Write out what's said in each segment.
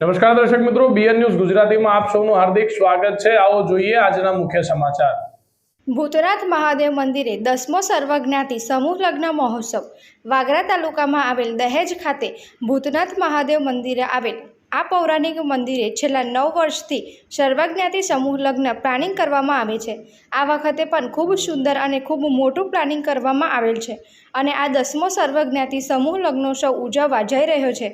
નમસ્કાર દર્શક મિત્રો, બીએન ન્યૂઝ ગુજરાતીમાં આપ સૌનું હાર્દિક સ્વાગત છે। આવો જોઈએ આજના મુખ્ય સમાચાર। ભૂતનાથ મહાદેવ મંદિરે 10મો સર્વજ્ઞાતિ સમૂહ લગ્ન મહોત્સવ। વાગરા તાલુકામાં આવેલ દહેજ ખાતે ભૂતનાથ મહાદેવ મંદિરે આવેલ આ પૌરાણિક મંદિરે છેલ્લા 9 વર્ષથી સર્વજ્ઞાતિ સમૂહ લગ્ન પ્લાનિંગ કરવામાં આવે છે। આ વખતે પણ ખૂબ સુંદર અને ખૂબ મોટું પ્લાનિંગ કરવામાં આવેલ છે અને આ 10મો સર્વજ્ઞાતિ સમૂહ લગ્નોત્સવ ઉજવવા જઈ રહ્યો છે।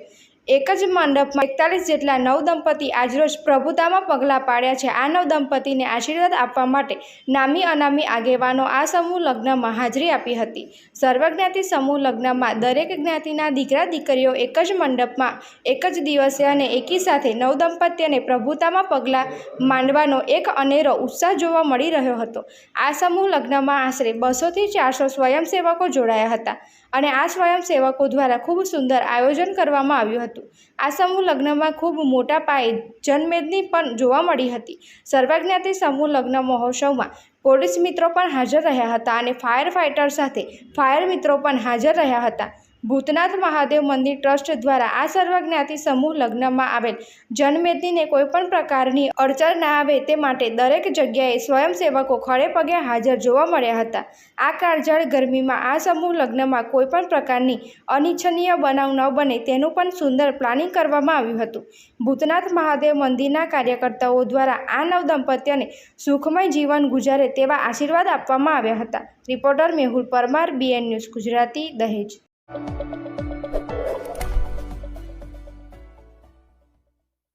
એક જ મંડપમાં 41 જેટલા નવદંપતિ આજરોજ પ્રભુતામાં પગલાં પાડ્યા છે। આ નવદંપતિને આશીર્વાદ આપવા માટે નામી અનામી આગેવાનો આ સમૂહ લગ્નમાં હાજરી આપી હતી। સર્વજ્ઞાતિ સમૂહ લગ્નમાં દરેક જ્ઞાતિના દીકરા દીકરીઓ એક જ મંડપમાં એક જ દિવસે અને એકી સાથે નવદંપતિને પ્રભુતામાં પગલાં માંડવાનો એક અનેરો ઉત્સાહ જોવા મળી રહ્યો હતો। આ સમૂહ લગ્નમાં આશરે 200 થી 400 સ્વયંસેવકો જોડાયા હતા અને આ સ્વયંસેવકો દ્વારા ખૂબ સુંદર આયોજન કરવામાં આવ્યું હતું। આ સમૂહ લગ્નમાં ખૂબ મોટા પાયે જનમેદની પણ જોવા મળી હતી। સર્વજ્ઞાતિ સમૂહ લગ્ન મહોત્સવમાં પોલીસ મિત્રો પણ હાજર રહ્યા હતા અને ફાયર ફાઇટર સાથે ફાયર મિત્રો પણ હાજર રહ્યા હતા। ભૂતનાથ મહાદેવ મંદિર ટ્રસ્ટ દ્વારા આ સર્વજ્ઞાતિ સમૂહ લગ્નમાં આવેલ જનમેદનીને કોઈપણ પ્રકારની અડચણ ના આવે તે માટે દરેક જગ્યાએ સ્વયંસેવકો ખડે પગે હાજર જોવા મળ્યા હતા। આ કાળઝાળ ગરમીમાં આ સમૂહ લગ્નમાં કોઈપણ પ્રકારની અનિચ્છનીય બનાવ ન બને તેનું પણ સુંદર પ્લાનિંગ કરવામાં આવ્યું હતું। ભૂતનાથ મહાદેવ મંદિરના કાર્યકર્તાઓ દ્વારા આ નવદંપતિઓને સુખમય જીવન ગુજારે તેવા આશીર્વાદ આપવામાં આવ્યા હતા। Reporter Mehul Parmar, BN news Gujarati, દહેજ।